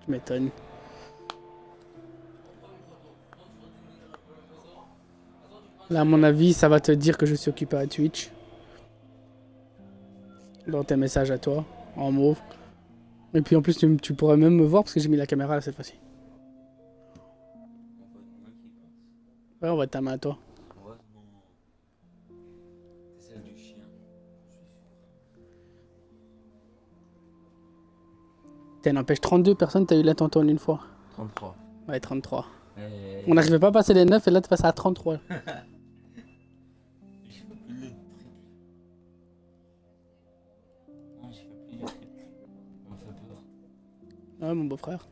Tu m'étonnes. Là, à mon avis, ça va te dire que je suis occupé à Twitch. Dans tes messages à toi, en mauve. Et puis en plus, tu pourrais même me voir parce que j'ai mis la caméra là cette fois-ci. Ouais, on va ta main à toi. C'est celle du chien. T'as n'empêche 32 personnes, t'as eu l'attention en une fois. 33. Ouais, 33. On n'arrivait pas à passer les 9 et là tu passes à 33. Ouais, mon beau-frère.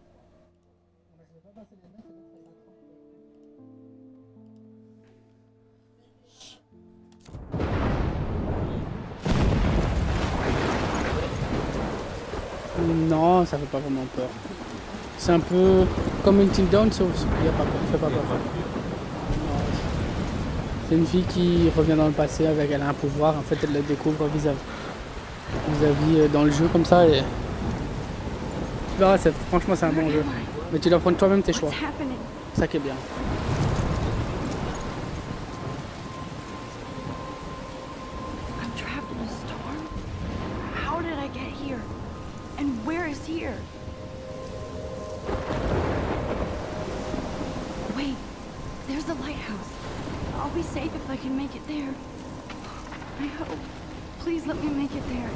Non, ça fait pas vraiment peur. C'est un peu comme Until Dawn, sauf qu'il n'y a pas peur. Il fait pas peur. C'est une fille qui revient dans le passé avec elle a un pouvoir. En fait, elle le découvre vis-à-vis dans le jeu comme ça. Et... Tu verras, franchement, c'est un bon jeu. Mais tu dois prendre toi-même tes choix. C'est ça qui est bien. Wait, there's the lighthouse. I'll be safe if I can make it there. I hope. Please let me make it there.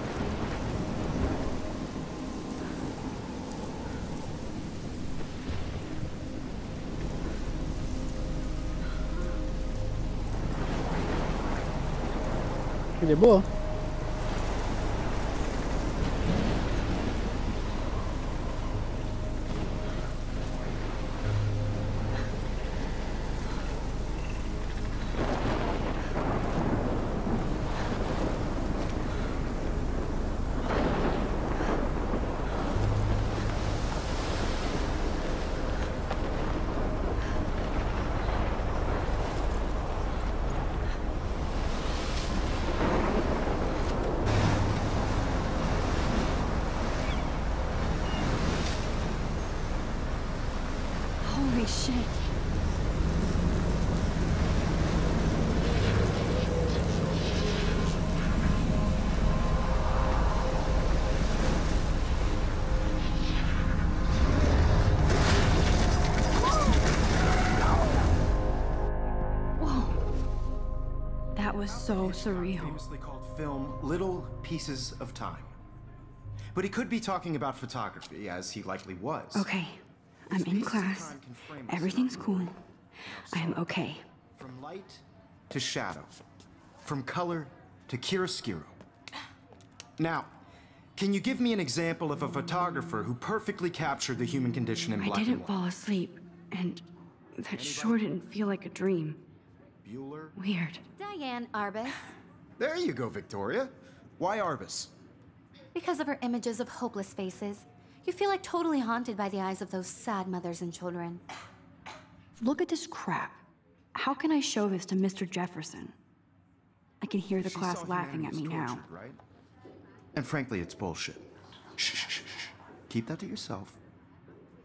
Il est beau, hein? Holy shit. Whoa. That was so surreal. Famously called film Little Pieces of Time. But he could be talking about photography, as he likely was. Okay. I'm in class. Everything's cool. I am okay. From light to shadow. From color to chiaroscuro. Now, can you give me an example of a photographer who perfectly captured the human condition in black and white? I didn't fall asleep, and that sure didn't feel like a dream. Bueller? Weird. Diane Arbus. There you go, Victoria. Why Arbus? Because of her images of hopeless faces. You feel like totally haunted by the eyes of those sad mothers and children. Look at this crap. How can I show this to Mr. Jefferson? I can hear the class laughing at me now. Right? And frankly, it's bullshit. Shh, shh, shh, shh. Keep that to yourself.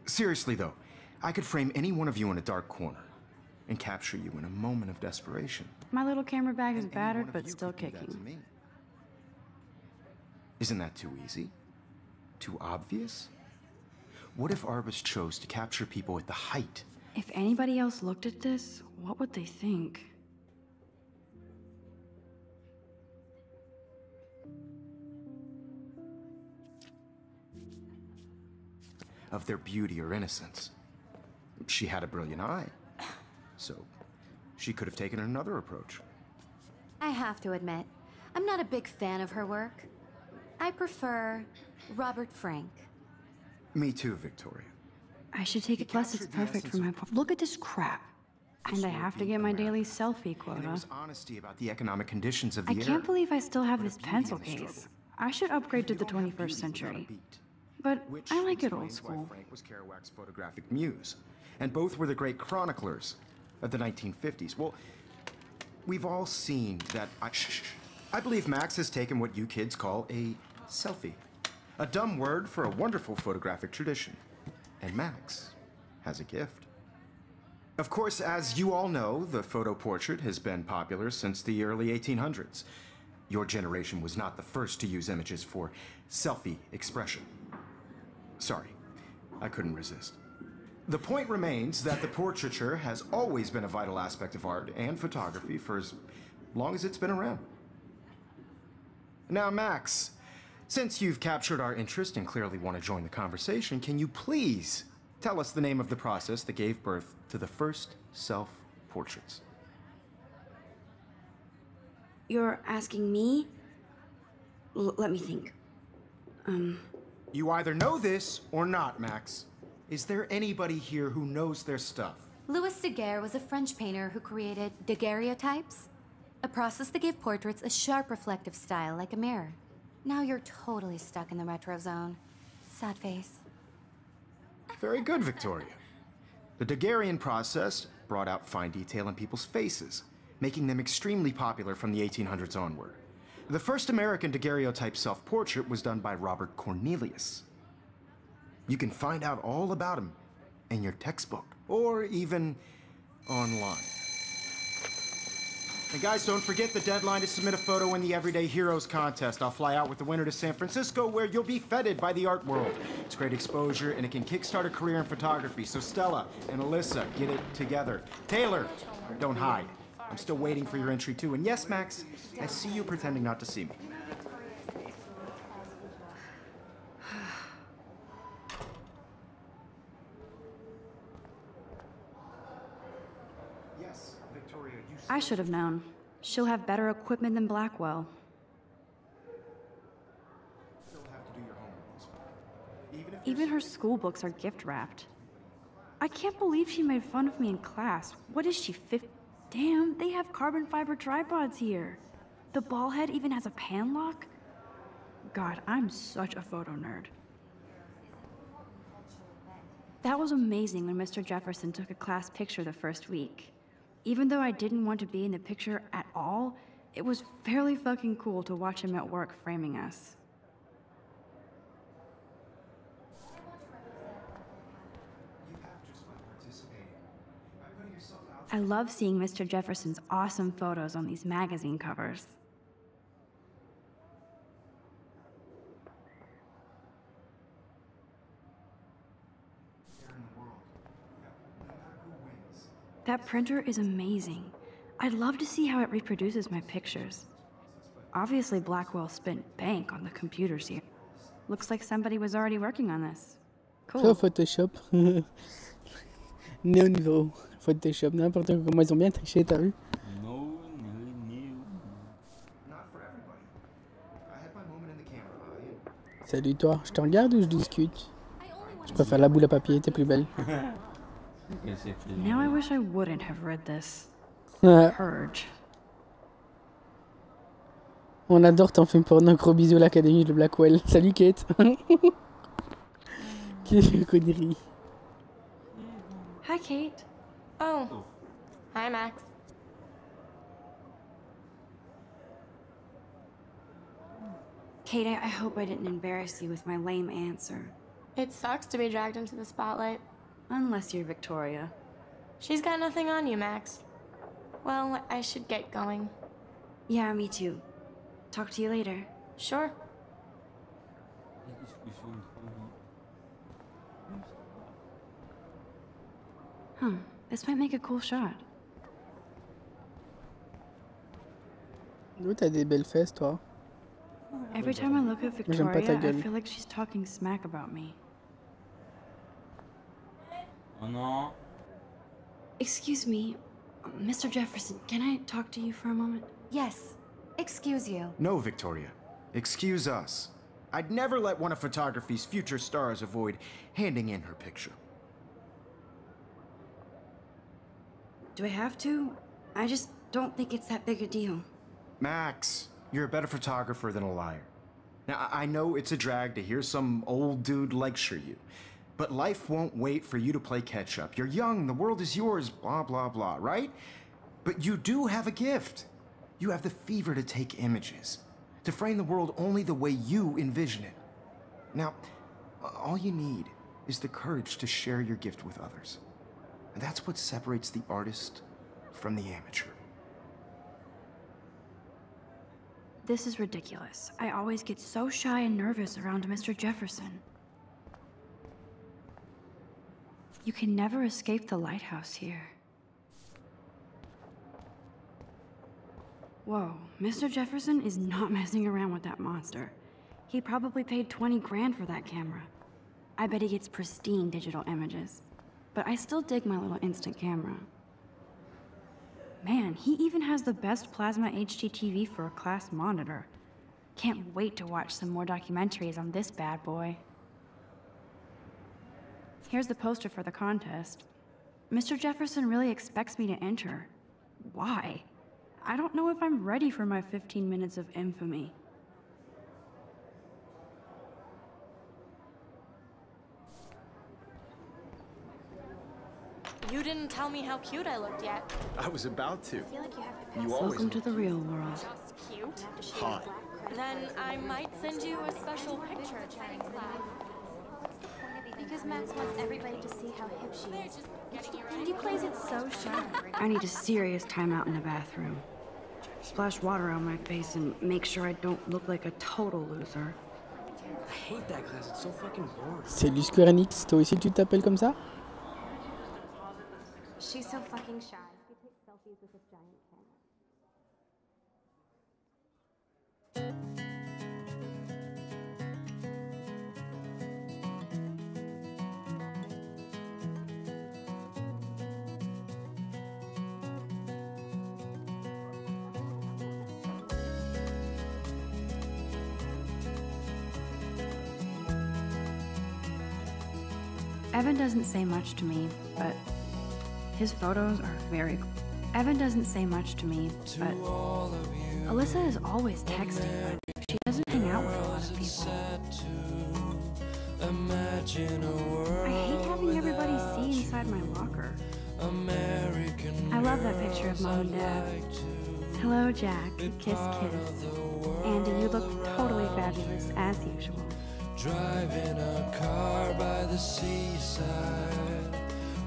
Seriously, though, I could frame any one of you in a dark corner and capture you in a moment of desperation. My little camera bag is battered, but still kicking. Isn't that too easy? Too obvious? What if Arbus chose to capture people at the height? If anybody else looked at this, what would they think? Of their beauty or innocence. She had a brilliant eye. So, she could have taken another approach. I have to admit, I'm not a big fan of her work. I prefer Robert Frank. Me too, Victoria. I should take a class that's perfect for my... Look at this crap. And I have to get my daily selfie quota. And there was honesty about the economic conditions of the I era. can't believe I still have this pencil case. I should upgrade to the 21st century. But I like it old school. Frank was Kerouac's photographic muse, and both were the great chroniclers of the 1950s. Well, we've all seen that... I believe Max has taken what you kids call a selfie. A dumb word for a wonderful photographic tradition. And Max has a gift. Of course, as you all know, the photo portrait has been popular since the early 1800s. Your generation was not the first to use images for selfie expression. Sorry, I couldn't resist. The point remains that the portraiture has always been a vital aspect of art and photography for as long as it's been around. Now, Max, since you've captured our interest and clearly want to join the conversation, can you please tell us the name of the process that gave birth to the first self-portraits? You're asking me? Let me think. You either know this or not, Max. Is there anybody here who knows their stuff? Louis Daguerre was a French painter who created daguerreotypes, a process that gave portraits a sharp reflective style like a mirror. Now you're totally stuck in the retro zone. Sad face. Very good, Victoria. The Daguerrean process brought out fine detail in people's faces, making them extremely popular from the 1800s onward. The first American daguerreotype self-portrait was done by Robert Cornelius. You can find out all about him in your textbook, or even online. And guys, don't forget the deadline to submit a photo in the Everyday Heroes contest. I'll fly out with the winner to San Francisco, where you'll be feted by the art world. It's great exposure, and it can kickstart a career in photography. So Stella and Alyssa, get it together. Taylor, don't hide. I'm still waiting for your entry too. And yes, Max, I see you pretending not to see me. Yes, Victoria, you I should have known. She'll have better equipment than Blackwell. still have to do your homework this week. Even her school books are gift wrapped. I can't believe she made fun of me in class. What is she, 50? Damn, they have carbon fiber tripods here. The ball head even has a pan lock. God, I'm such a photo nerd. That was amazing when Mr. Jefferson took a class picture the first week. Even though I didn't want to be in the picture at all, it was fairly fucking cool to watch him at work framing us. I love seeing Mr. Jefferson's awesome photos on these magazine covers. That printer is amazing. I'd love to see how it reproduces my pictures. Obviously, Blackwell spent bank on the computers here. Looks like somebody was already working on this. Ça, Cool. Photoshop. Né au niveau. Photoshop, n'importe quoi. Comment ils ont bien triché, t'as vu? No. Not for everybody. I had my moment in the camera. Salut toi, je te regarde ou je discute? Je préfère la boule à papier, t'es plus belle. Now I wish I wouldn't have read this. Purge. On adore ton film porno. Gros bisous à l'Académie de Blackwell. Salut Kate. Quelle connerie. Hi, Kate. Oh. Hi, Max. Kate, I hope I didn't embarrass you with my lame answer. It sucks to be dragged into the spotlight. Unless you're Victoria. She's got nothing on you, Max. Well, I should get going. Yeah, me too. Talk to you later. Sure. This might make a cool shot. Oh, t'as des belles fesses, toi. Every time I look at J'aime pas ta Victoria, I gueule. feel like she's talking smack about me. Oh non. Excuse me, Mr. Jefferson, can I talk to you for a moment? Yes. Excuse you. No, Victoria. Excuse us. I'd never let one of photography's future stars avoid handing in her picture. Do I have to? I just don't think it's that big a deal. Max, you're a better photographer than a liar. Now, I know it's a drag to hear some old dude lecture you, but life won't wait for you to play catch-up. You're young, the world is yours, blah, blah, blah, right? But you do have a gift. You have the fever to take images, to frame the world only the way you envision it. Now, all you need is the courage to share your gift with others. And that's what separates the artist from the amateur. This is ridiculous. I always get so shy and nervous around Mr. Jefferson. You can never escape the lighthouse here. Whoa, Mr. Jefferson is not messing around with that monster. He probably paid 20 grand for that camera. I bet he gets pristine digital images. But I still dig my little instant camera. Man, he even has the best plasma HDTV for a class monitor. Can't wait to watch some more documentaries on this bad boy. Here's the poster for the contest. Mr. Jefferson really expects me to enter. Why? I don't know if I'm ready for my 15 minutes of infamy. You didn't tell me how cute I looked yet. I was about to. I feel like you have You always Welcome to the real world. just cute. hot. Then I might send you a special picture during class. Because Max wants everybody to see how hip she is. And he plays it so sharp. I need a serious timeout in the bathroom. Splash water on my face and make sure I don't look like a total loser. I hate that class, it's so fucking boring. Salut Square Enix, toi aussi tu t'appelles comme ça? She's so fucking shy. She takes selfies with this giant camera. Evan doesn't say much to me, but his photos are very cool. Evan doesn't say much to me, but Alyssa is always texting, but she doesn't hang out with a lot of people. I hate having everybody see inside my locker. I love that picture of Mom and Dad. Hello, Jack. Kiss, kiss. Andy, you look totally fabulous, as usual. Driving a car by the seaside,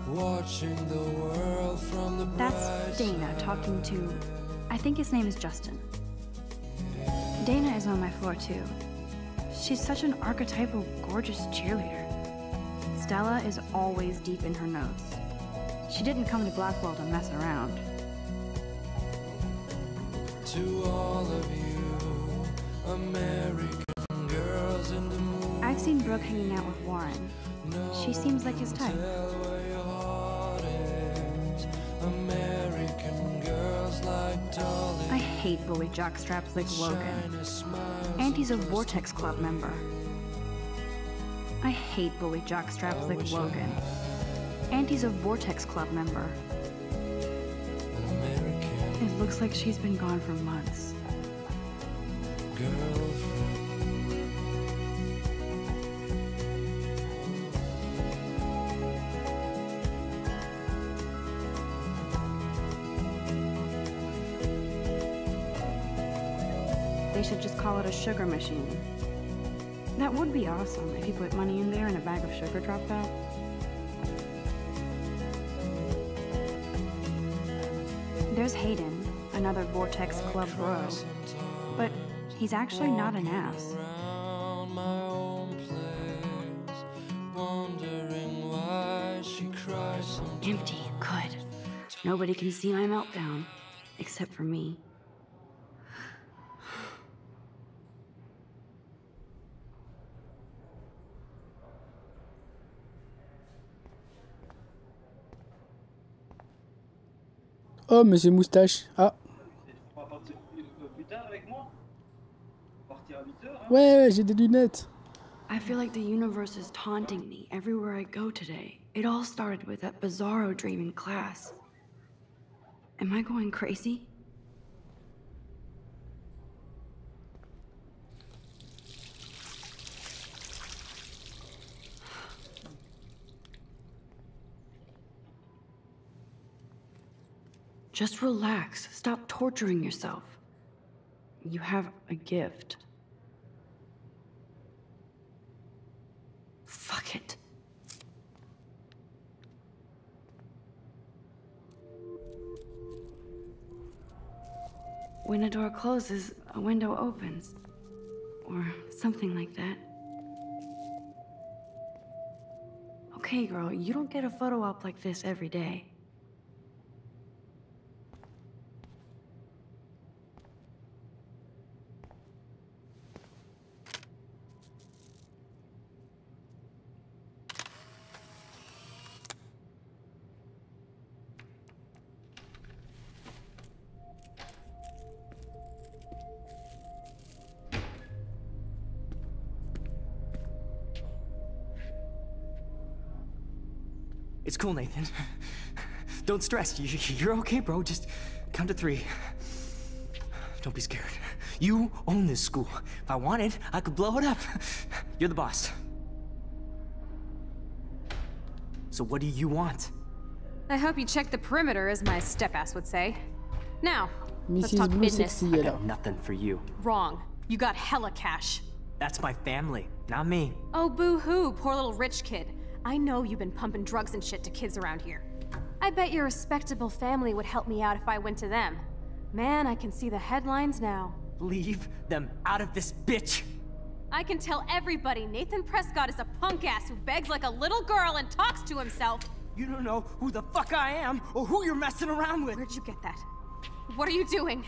watching the world from the That's Dana talking to, I think his name is Justin. Dana is on my floor too. She's such an archetypal, gorgeous cheerleader. Stella is always deep in her notes. She didn't come to Blackwell to mess around. To all of you, American girls in the moon. I've seen Brooke hanging out with Warren. She seems like his type. Where your heart is. American girls like Dolly. I hate bully jockstraps like Logan. And he's a Vortex Club member. I hate bully jockstraps like Logan. And he's a Vortex Club member. It looks like she's been gone for months. Girlfriend. They should just call it a sugar machine. That would be awesome if you put money in there and a bag of sugar dropped out. There's Hayden, another Vortex Club bro. But he's actually not an ass. Around my own place, wondering why she cries sometimes. Empty, good. Nobody can see my meltdown, except for me. Oh, monsieur Moustache. Ah. Ouais, j'ai des lunettes. I feel like the universe is taunting me everywhere I go today. It all started with that bizarro dream in class. Am I going crazy? Just relax. Stop torturing yourself. You have a gift. Fuck it. when a door closes, a window opens. Or something like that. Okay, girl, you don't get a photo op like this every day. It's cool, Nathan. Don't stress. You're okay, bro. Just count to 3. Don't be scared. You own this school. If I wanted, I could blow it up. You're the boss. So what do you want? I hope you check the perimeter, as my step-ass would say. Now, let's Mrs. talk Blue business. sexy I alors. got nothing for you. Wrong. You got hella cash. That's my family, not me. Oh, boo-hoo, poor little rich kid. I know you've been pumping drugs and shit to kids around here. I bet your respectable family would help me out if I went to them. Man, I can see the headlines now. Leave them out of this bitch. I can tell everybody Nathan Prescott is a punk ass who begs like a little girl and talks to himself. You don't know who the fuck I am or who you're messing around with. Where'd you get that? What are you doing?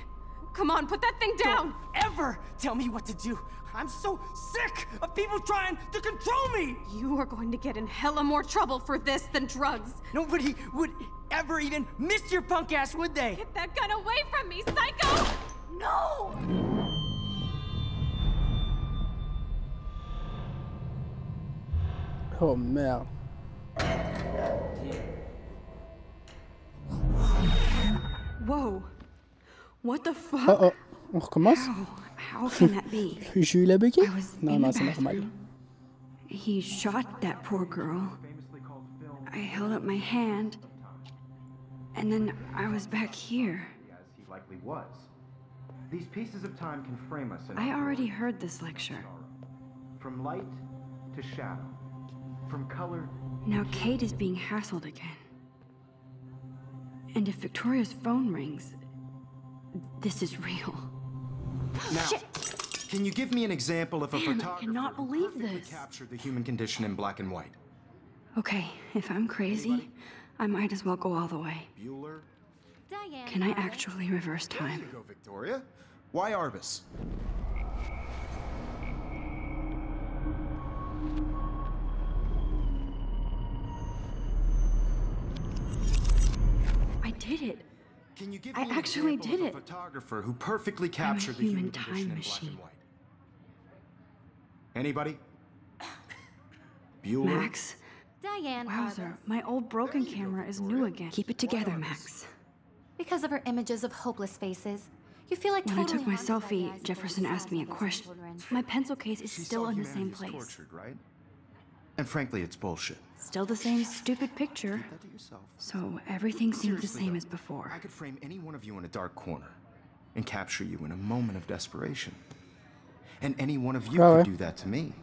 Come on, put that thing down! Don't ever tell me what to do. I'm so sick of people trying to control me. You are going to get in hella more trouble for this than drugs. Nobody would ever even miss your punk ass, would they? Get that gun away from me, psycho! No! Oh merde. Whoa. What the fuck? Oh oh, on recommence? How can that be? J'ai eu la béquille? I was Non, in non, the c'est normal. bathroom. He shot that poor girl. I held up my hand, and then I was back here. As he likely was. These pieces of time can frame us in I already heard this lecture. from light to shadow, from color. Now Kate is being hassled again. And if Victoria's phone rings, this is real. Now, Shit! can you give me an example of a Damn, I photographer cannot who believe perfectly this. captured the human condition in black and white? Okay, if I'm crazy, I might as well go all the way. Bueller? Diane. Can I actually reverse There you time? go, Victoria. Why Arbus? I did it. Can you give I me an actually example did of a it. photographer who perfectly captured the human human time condition in black machine. and white? Anybody? Bueller? Max? Diane. Wowzer, Arbus. my old broken camera is new again. Keep it together, Max. Because of her images of hopeless faces, you feel like When totally I took my haunted by the selfie, eyes of Jefferson those asked me a sad, question. children. My pencil case is She still saw in the same humanity is place. tortured, right? And frankly, it's bullshit. Still the same stupid picture. Keep that to yourself. So everything seems the Seriously, same though, as before. I could frame any one of you in a dark corner and capture you in a moment of desperation. And any one of you Ah could ouais. do that to me.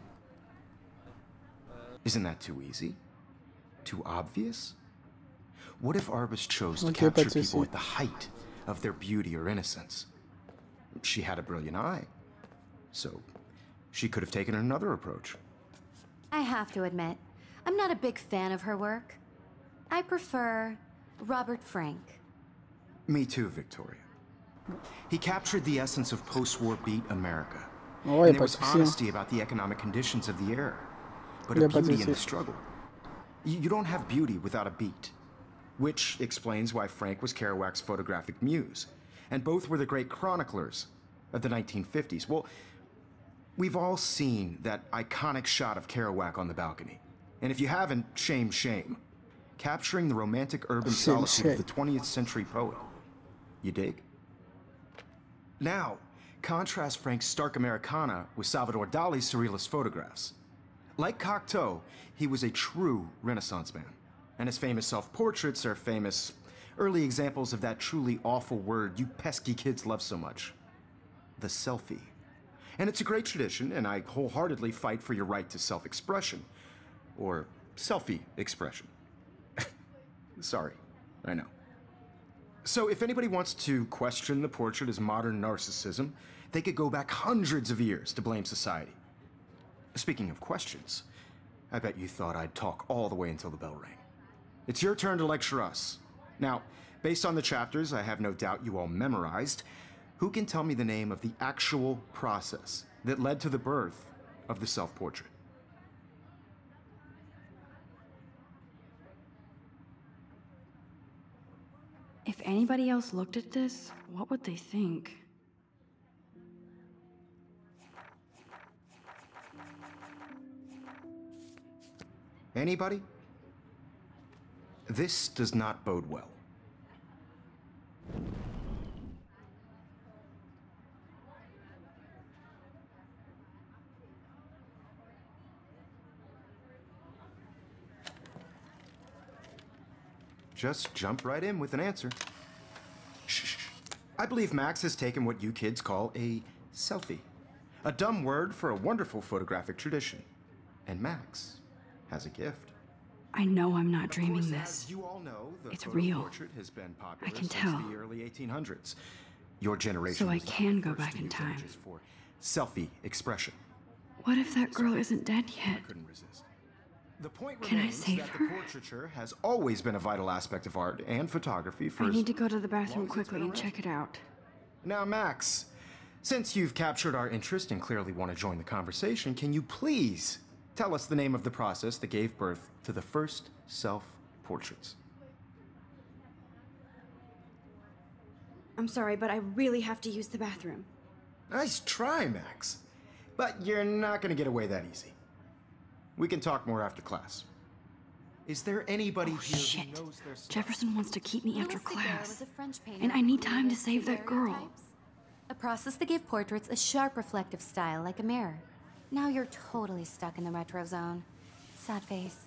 Isn't that too easy? Too obvious? What if Arbus chose to Okay, pas capture de people souci. at the height of their beauty or innocence? She had a brilliant eye. So she could have taken another approach. I have to admit, I'm not a big fan of her work. I prefer Robert Frank. Me too, Victoria. He captured the essence of post-war beat America. Oh, ouais, And there pas de was souci. honesty about the economic conditions of the era. But Y a a pas de beauty in the souci. struggle. You don't have beauty without a beat. Which explains why Frank was Kerouac's photographic muse. And both were the great chroniclers of the 1950s. Well, we've all seen that iconic shot of Kerouac on the balcony. And if you haven't, shame, shame. Capturing the romantic urban Shame, solitude of shame. the 20th century poet. You dig? Now, contrast Frank's stark Americana with Salvador Dali's surrealist photographs. Like Cocteau, he was a true Renaissance man, and his famous self-portraits are famous early examples of that truly awful word you pesky kids love so much. The selfie. And it's a great tradition, and I wholeheartedly fight for your right to self-expression. Or selfie expression. Sorry, I know. So if anybody wants to question the portrait as modern narcissism, they could go back hundreds of years to blame society. Speaking of questions, I bet you thought I'd talk all the way until the bell rang. It's your turn to lecture us. Now, based on the chapters I have no doubt you all memorized, who can tell me the name of the actual process that led to the birth of the self-portrait? If anybody else looked at this, what would they think? Anybody? This does not bode well. Just jump right in with an answer. Shh. I believe Max has taken what you kids call a selfie. A dumb word for a wonderful photographic tradition. And Max has a gift. I know I'm not dreaming Of course, this. as you all know, the It's photo real. portrait has been popular I can since tell. the early 1800s. Your generation So I was not can the go first back to in use time. images for selfie expression. What if that girl isn't dead I yet? couldn't resist. The point Can I remains save that her? the portraiture has always been a vital aspect of art and photography for I as need to go to the bathroom long as it's quickly been and check it out. Now, Max, since you've captured our interest and clearly want to join the conversation, can you please tell us the name of the process that gave birth to the first self-portraits? I'm sorry, but I really have to use the bathroom. Nice try, Max. But you're not going to get away that easy. We can talk more after class. Is there anybody Oh, here shit. who knows their stuff? Jefferson wants to keep me after Louis Daguerre class. was a French painter And I who need time to created save that girl. daguerreotypes, a process that gave portraits a sharp reflective style like a mirror. Now you're totally stuck in the retro zone. Sad face.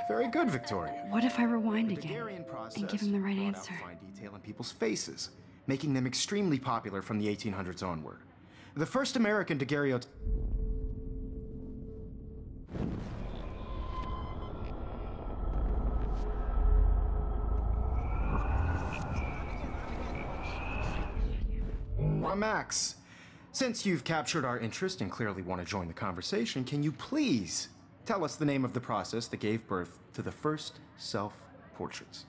Very good, Victoria. What if I rewind The again Daguerrean process and give him the right brought out answer? fine detail in people's faces, making them extremely popular from the 1800s onward. The first American daguerreotype. Max, since you've captured our interest and clearly want to join the conversation, can you please tell us the name of the process that gave birth to the first self-portraits?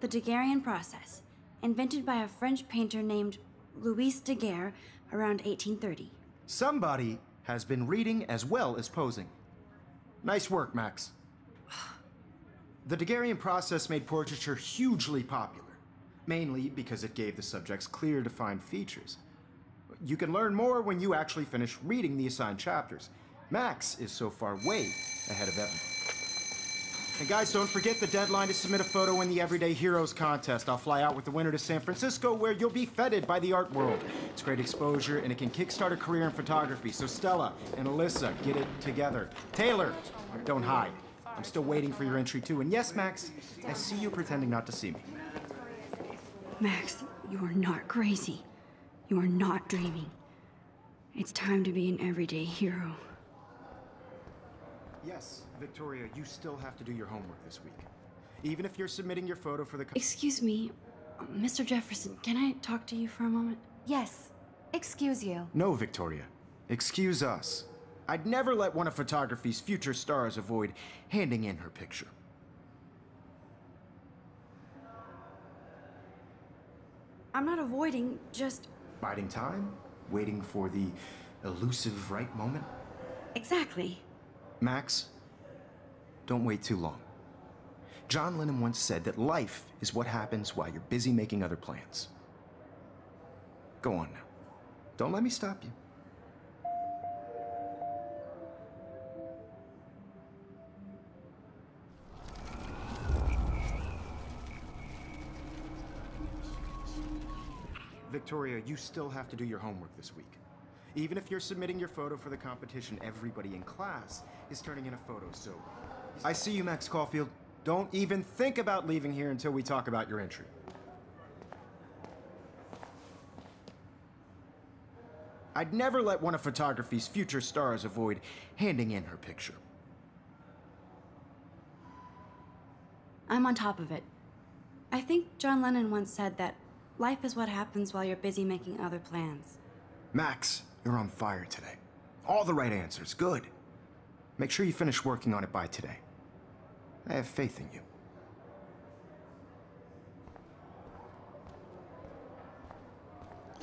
The Daguerrean process, invented by a French painter named Louis Daguerre around 1830. Somebody has been reading as well as posing. Nice work, Max. The Daguerrean process made portraiture hugely popular, mainly because it gave the subjects clear, defined features. You can learn more when you actually finish reading the assigned chapters. Max is so far way ahead of Evan. And guys, don't forget the deadline to submit a photo in the Everyday Heroes contest. I'll fly out with the winner to San Francisco, where you'll be feted by the art world. It's great exposure, and it can kickstart a career in photography. So Stella and Alyssa, get it together. Taylor, don't hide. I'm still waiting for your entry too. And yes, Max, I see you pretending not to see me. Max, you are not crazy. You are not dreaming. It's time to be an everyday hero. Yes, Victoria, you still have to do your homework this week. Even if you're submitting your photo for the... Excuse me, Mr. Jefferson, can I talk to you for a moment? Yes. Excuse you. No, Victoria. Excuse us. I'd never let one of photography's future stars avoid handing in her picture. I'm not avoiding, just... Biding time? Waiting for the elusive right moment? Exactly. Max, don't wait too long. John Lennon once said that life is what happens while you're busy making other plans. Go on now. Don't let me stop you. Victoria, you still have to do your homework this week. Even if you're submitting your photo for the competition, everybody in class is turning in a photo, so... I see you, Max Caulfield. Don't even think about leaving here until we talk about your entry. I'd never let one of photography's future stars avoid handing in her picture. I'm on top of it. I think John Lennon once said that life is what happens while you're busy making other plans. Max, you're on fire today. All the right answers, good. Make sure you finish working on it by today. I have faith in you.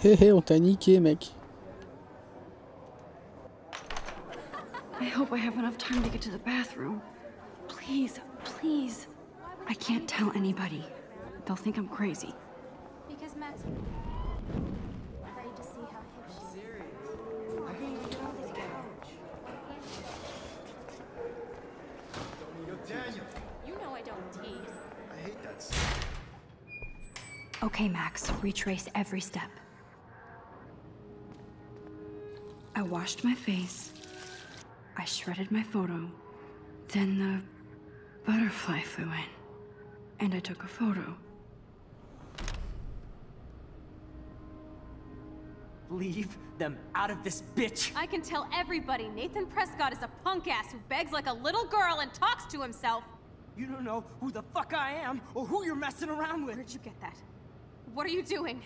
Hé hé, on t'a niqué, mec. I hope I have enough time to get to the bathroom. Please, please. I can't tell anybody. They'll think I'm crazy. Because Max... ready to see how hip she is. Daniel! You know I don't tease. I hate that. Okay, Max, retrace every step. I washed my face. I shredded my photo. Then the butterfly flew in. And I took a photo. Leave them out of this bitch! I can tell everybody Nathan Prescott is a punk ass who begs like a little girl and talks to himself. You don't know who the fuck I am or who you're messing around with. Where'd you get that? What are you doing?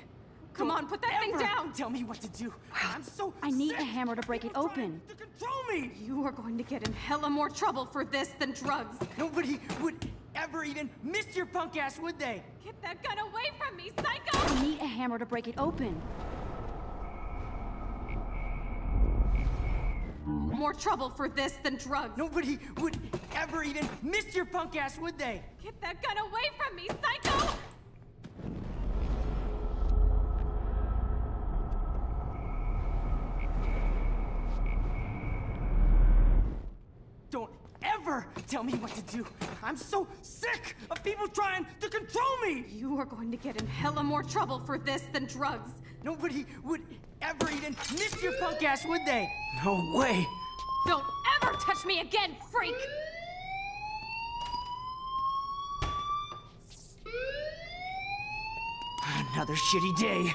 Come on, put that thing Ever down! Tell me what to do. I'm so I need sick. a hammer to break it People open. trying to control me! You are going to get in hella more trouble for this than drugs. Nobody would ever even miss your punk ass, would they? Get that gun away from me, psycho! I need a hammer to break it open. More trouble for this than drugs. Nobody would ever even miss your punk ass, would they? Get that gun away from me, psycho! Don't ever tell me what to do. I'm so sick of people trying to control me! You are going to get in hella more trouble for this than drugs. Nobody would ever even miss your punk ass, would they? No way! Don't ever touch me again, freak! Another shitty day.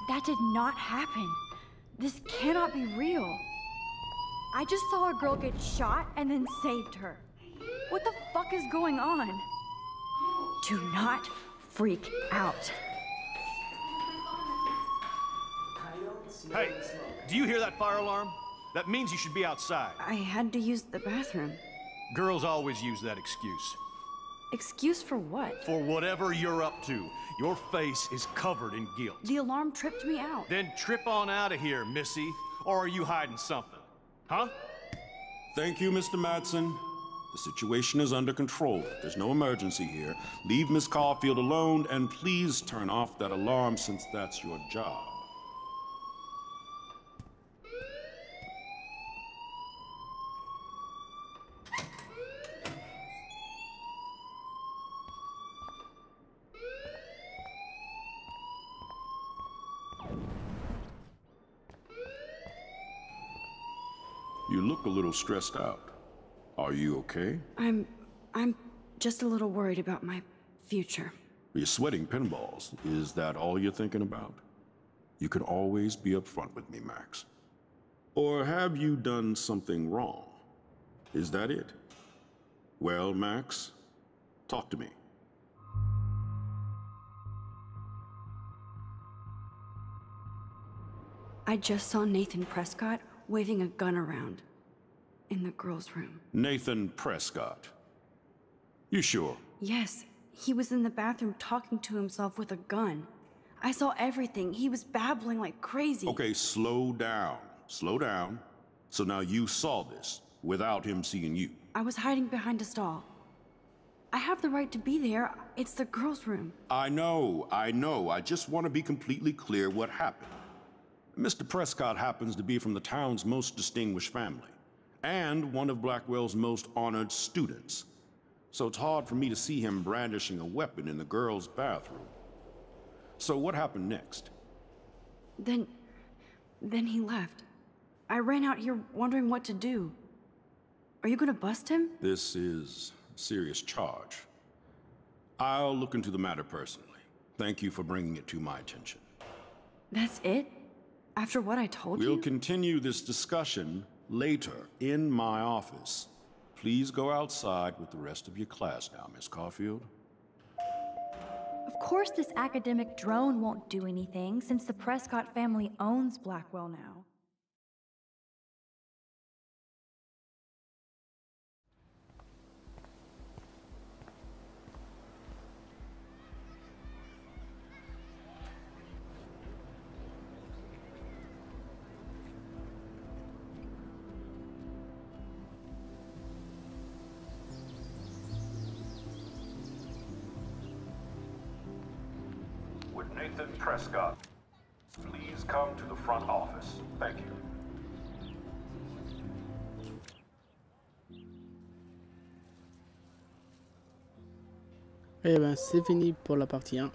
That did not happen. This cannot be real. I just saw a girl get shot and then saved her. What the fuck is going on? Do not freak out. Hey, do you hear that fire alarm? That means you should be outside. I had to use the bathroom. Girls always use that excuse. Excuse for what? For whatever you're up to. Your face is covered in guilt. The alarm tripped me out. Then trip on out of here, Missy. Or are you hiding something? Huh? Thank you, Mr. Madsen. The situation is under control. There's no emergency here. Leave Miss Caulfield alone, and please turn off that alarm since that's your job. You look a little stressed out. Are you okay? I'm just a little worried about my future. You're sweating pinballs. Is that all you're thinking about? You can always be upfront with me, Max. Or have you done something wrong? Is that it? Well, Max, talk to me. I just saw Nathan Prescott waving a gun around in the girls' room. Nathan Prescott. You sure? Yes, he was in the bathroom talking to himself with a gun. I saw everything. He was babbling like crazy. Okay, slow down. Slow down. So now you saw this without him seeing you. I was hiding behind a stall. I have the right to be there. It's the girls' room. I know. I just want to be completely clear what happened. Mr. Prescott happens to be from the town's most distinguished family, and one of Blackwell's most honored students. So it's hard for me to see him brandishing a weapon in the girls' bathroom. So what happened next? Then he left. I ran out here wondering what to do. Are you gonna bust him? This is a serious charge. I'll look into the matter personally. Thank you for bringing it to my attention. That's it? After what I told you? We'll continue this discussion later in my office. please go outside with the rest of your class now, Miss Caulfield? Of course this academic drone won't do anything since the Prescott family owns Blackwell now. With Nathan Prescott. Please come to the front office. Thank you. Et ben c'est fini pour la partie 1.